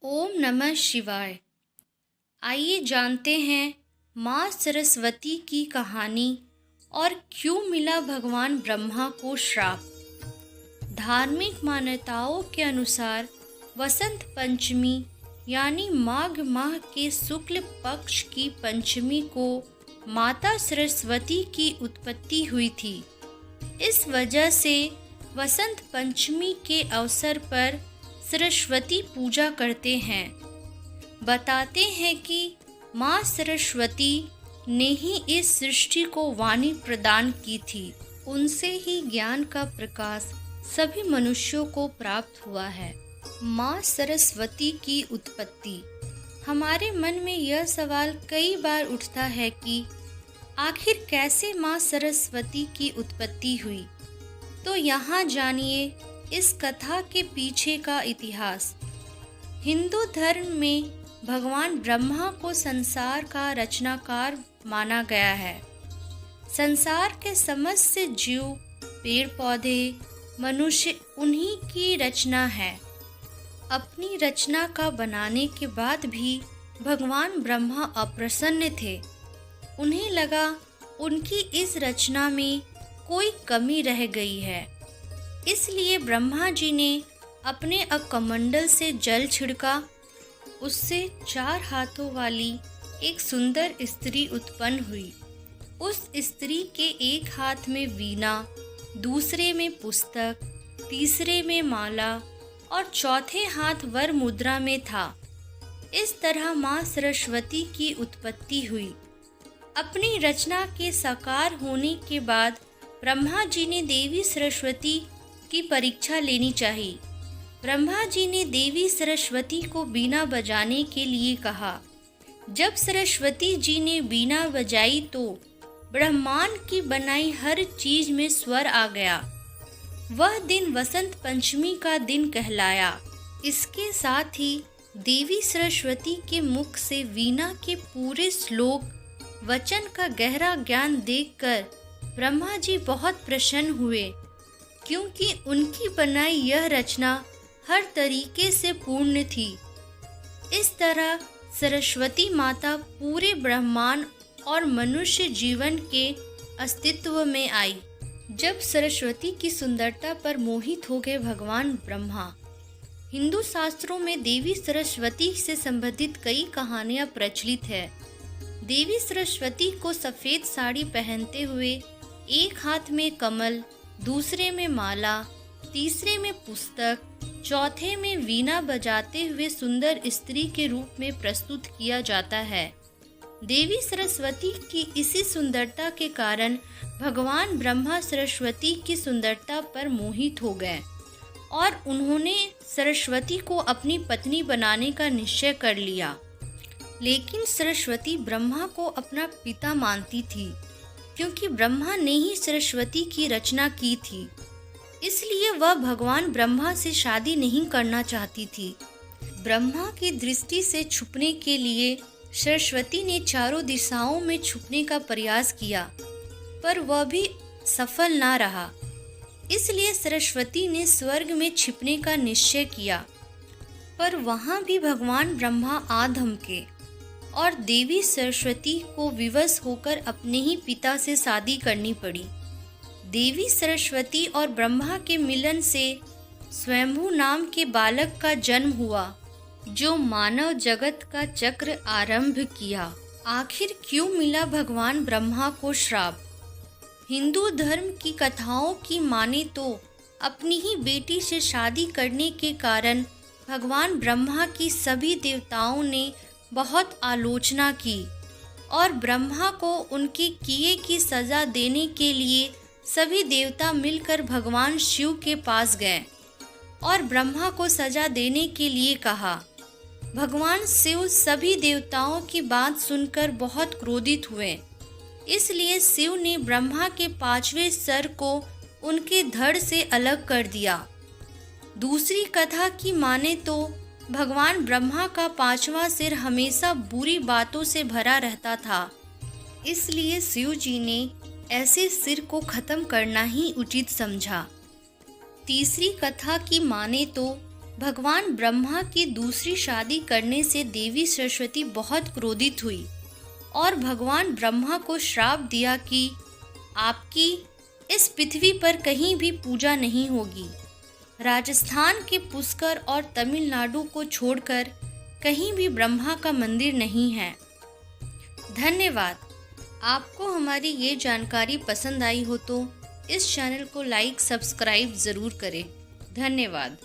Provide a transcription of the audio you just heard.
ओम नमः शिवाय। आइए जानते हैं माँ सरस्वती की कहानी और क्यों मिला भगवान ब्रह्मा को श्राप। धार्मिक मान्यताओं के अनुसार वसंत पंचमी यानी माघ माह के शुक्ल पक्ष की पंचमी को माता सरस्वती की उत्पत्ति हुई थी। इस वजह से वसंत पंचमी के अवसर पर सरस्वती पूजा करते हैं। बताते हैं कि माँ सरस्वती ने ही इस सृष्टि को वाणी प्रदान की थी। उनसे ही ज्ञान का प्रकाश सभी मनुष्यों को प्राप्त हुआ है। माँ सरस्वती की उत्पत्ति। हमारे मन में यह सवाल कई बार उठता है कि आखिर कैसे माँ सरस्वती की उत्पत्ति हुई। तो यहाँ जानिए इस कथा के पीछे का इतिहास। हिंदू धर्म में भगवान ब्रह्मा को संसार का रचनाकार माना गया है। संसार के समस्त जीव, पेड़ पौधे, मनुष्य उन्हीं की रचना है। अपनी रचना का बनाने के बाद भी भगवान ब्रह्मा अप्रसन्न थे। उन्हें लगा उनकी इस रचना में कोई कमी रह गई है। इसलिए ब्रह्मा जी ने अपने अकमंडल से जल छिड़का। उससे 4 हाथों वाली एक सुंदर स्त्री उत्पन्न हुई। उस स्त्री के एक हाथ में वीणा, दूसरे में पुस्तक, तीसरे में माला और चौथे हाथ वर मुद्रा में था। इस तरह माँ सरस्वती की उत्पत्ति हुई। अपनी रचना के साकार होने के बाद ब्रह्मा जी ने देवी सरस्वती की परीक्षा लेनी चाहिए। ब्रह्मा जी ने देवी सरस्वती को बीना बजाने के लिए कहा। जब सरस्वती जी ने बीना बजाई तो ब्रह्मांड की बनाई हर चीज में स्वर आ गया। वह दिन वसंत पंचमी का दिन कहलाया। इसके साथ ही देवी सरस्वती के मुख से वीणा के पूरे श्लोक वचन का गहरा ज्ञान देखकर ब्रह्मा जी बहुत प्रसन्न हुए, क्योंकि उनकी बनाई यह रचना हर तरीके से पूर्ण थी। इस तरह सरस्वती माता पूरे ब्रह्मांड और मनुष्य जीवन के अस्तित्व में आई। जब सरस्वती की सुंदरता पर मोहित हो गए भगवान ब्रह्मा। हिंदू शास्त्रों में देवी सरस्वती से संबंधित कई कहानियां प्रचलित है। देवी सरस्वती को सफ़ेद साड़ी पहनते हुए एक हाथ में कमल, दूसरे में माला, तीसरे में पुस्तक, चौथे में वीणा बजाते हुए सुंदर स्त्री के रूप में प्रस्तुत किया जाता है। देवी सरस्वती की इसी सुंदरता के कारण भगवान ब्रह्मा सरस्वती की सुंदरता पर मोहित हो गए और उन्होंने सरस्वती को अपनी पत्नी बनाने का निश्चय कर लिया। लेकिन सरस्वती ब्रह्मा को अपना पिता मानती थी, क्योंकि ब्रह्मा ने ही सरस्वती की रचना की थी। इसलिए वह भगवान ब्रह्मा से शादी नहीं करना चाहती थी। ब्रह्मा की दृष्टि से छुपने के लिए सरस्वती ने चारों दिशाओं में छुपने का प्रयास किया, पर वह भी सफल ना रहा। इसलिए सरस्वती ने स्वर्ग में छिपने का निश्चय किया, पर वहाँ भी भगवान ब्रह्मा आ धमके और देवी सरस्वती को विवश होकर अपने ही पिता से शादी करनी पड़ी। देवी सरस्वती और ब्रह्मा के मिलन से स्वयंभू नाम के बालक का जन्म हुआ, जो मानव जगत का चक्र आरंभ किया। आखिर क्यों मिला भगवान ब्रह्मा को श्राप। हिंदू धर्म की कथाओं की माने तो अपनी ही बेटी से शादी करने के कारण भगवान ब्रह्मा की सभी देवताओं ने बहुत आलोचना की और ब्रह्मा को उनके किए की सजा देने के लिए सभी देवता मिलकर भगवान शिव के पास गए और ब्रह्मा को सजा देने के लिए कहा। भगवान शिव सभी देवताओं की बात सुनकर बहुत क्रोधित हुए। इसलिए शिव ने ब्रह्मा के 5वें सर को उनके धड़ से अलग कर दिया। दूसरी कथा की माने तो भगवान ब्रह्मा का 5वां सिर हमेशा बुरी बातों से भरा रहता था। इसलिए शिव जी ने ऐसे सिर को खत्म करना ही उचित समझा। तीसरी कथा की माने तो भगवान ब्रह्मा की दूसरी शादी करने से देवी सरस्वती बहुत क्रोधित हुई और भगवान ब्रह्मा को श्राप दिया कि आपकी इस पृथ्वी पर कहीं भी पूजा नहीं होगी। राजस्थान के पुष्कर और तमिलनाडु को छोड़कर कहीं भी ब्रह्मा का मंदिर नहीं है। धन्यवाद। आपको हमारी ये जानकारी पसंद आई हो तो इस चैनल को लाइक सब्सक्राइब ज़रूर करें। धन्यवाद।